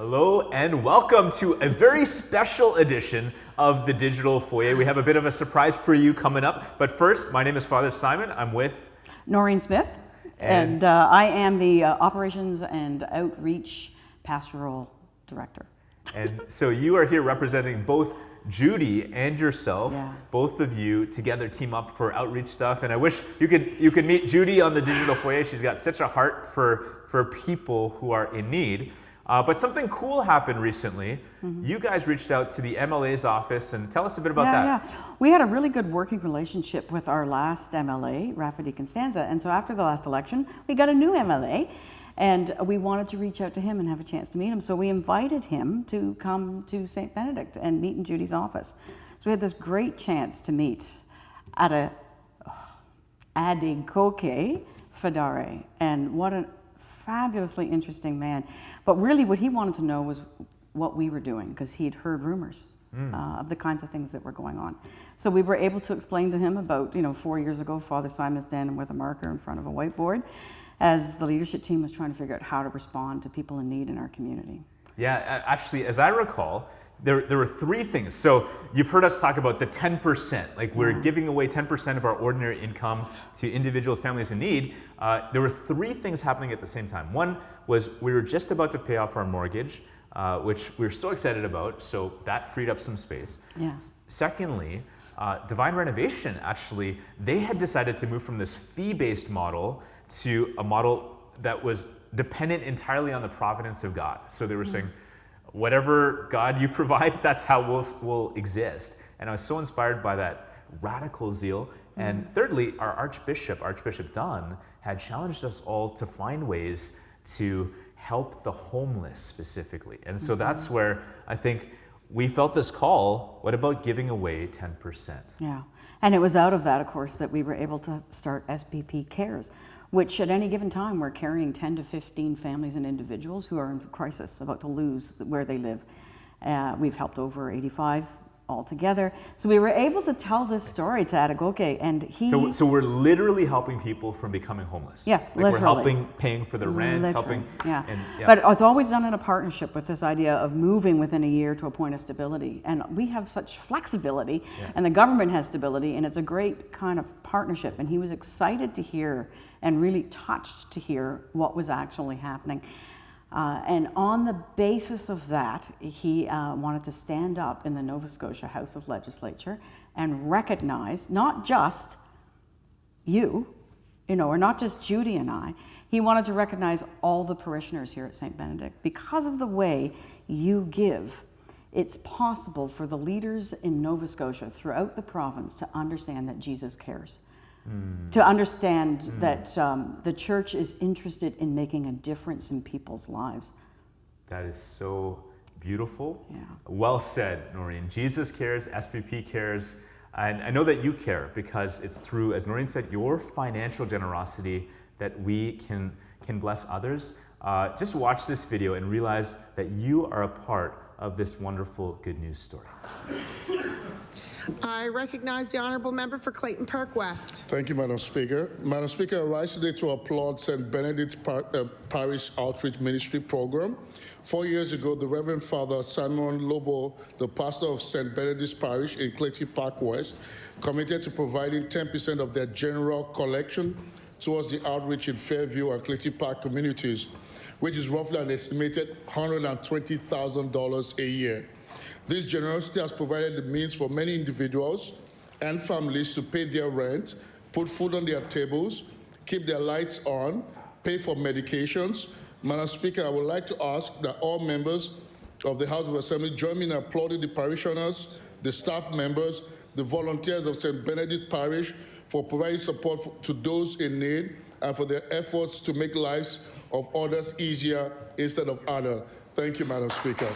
Hello and welcome to a very special edition of the Digital Foyer. We have a bit of a surprise for you coming up. But first, my name is Father Simon. I'm with Noreen Smith, and I am the Operations and Outreach Pastoral Director. And so you are here representing both Judy and yourself. Yeah. Both of you together team up for outreach stuff. And I wish you could meet Judy on the Digital Foyer. She's got such a heart for people who are in need. But something cool happened recently. Mm-hmm. You guys reached out to the MLA's office, and tell us a bit about that. Yeah, we had a really good working relationship with our last MLA, Rafa Di Constanza, and so after the last election, we got a new MLA, and we wanted to reach out to him and have a chance to meet him, so we invited him to come to St. Benedict and meet in Judy's office. So we had this great chance to meet at a Adegoke Fadare, and what a fabulously interesting man. But really what he wanted to know was what we were doing, because he'd heard rumors of the kinds of things that were going on. So we were able to explain to him about, 4 years ago, Father Simon standing with a marker in front of a whiteboard as the leadership team was trying to figure out how to respond to people in need in our community. Yeah, actually, as I recall, there were three things. So you've heard us talk about the 10%, like we're giving away 10% of our ordinary income to individuals, families in need. There were three things happening at the same time. One was we were just about to pay off our mortgage, which we were so excited about, so that freed up some space. Yeah. Secondly, Divine Renovation, actually, they had decided to move from this fee-based model to a model that was dependent entirely on the providence of God. So they were saying, whatever God you provide, that's how we'll exist. And I was so inspired by that radical zeal. And thirdly, our Archbishop Dunn, had challenged us all to find ways to help the homeless specifically. And so that's where I think we felt this call, what about giving away 10%? Yeah, and it was out of that, of course, that we were able to start SPP Cares, which at any given time we're carrying 10 to 15 families and individuals who are in crisis, about to lose where they live. We've helped over 85 altogether. So we were able to tell this story to Adegoke, and he... So we're literally helping people from becoming homeless. Yes, like literally. We're helping, paying for their rent, Literally, helping... yeah. But it's always done in a partnership with this idea of moving within a year to a point of stability. And we have such flexibility, and the government has stability, and it's a great kind of partnership. And he was excited to hear and really touched to hear what was actually happening. And on the basis of that, he wanted to stand up in the Nova Scotia House of Legislature and recognize not just you, or not just Judy and I. He wanted to recognize all the parishioners here at St. Benedict. Because of the way you give, it's possible for the leaders in Nova Scotia throughout the province to understand that Jesus cares. To understand that the church is interested in making a difference in people's lives. That is so beautiful. Yeah. Well said, Noreen. Jesus cares, SPP cares, and I know that you care because it's through, as Noreen said, your financial generosity that we can bless others. Just watch this video and realize that you are a part of this wonderful good news story. I recognize the Honourable Member for Clayton Park West. Thank you, Madam Speaker. Madam Speaker, I rise today to applaud St. Benedict's Parish Outreach Ministry Program. 4 years ago, the Reverend Father Simon Lobo, the pastor of St. Benedict's Parish in Clayton Park West, committed to providing 10% of their general collection towards the outreach in Fairview and Clayton Park communities, which is roughly an estimated $120,000 a year. This generosity has provided the means for many individuals and families to pay their rent, put food on their tables, keep their lights on, pay for medications. Madam Speaker, I would like to ask that all members of the House of Assembly join me in applauding the parishioners, the staff members, the volunteers of St. Benedict Parish for providing support to those in need and for their efforts to make lives of others easier instead of harder. Thank you, Madam Speaker.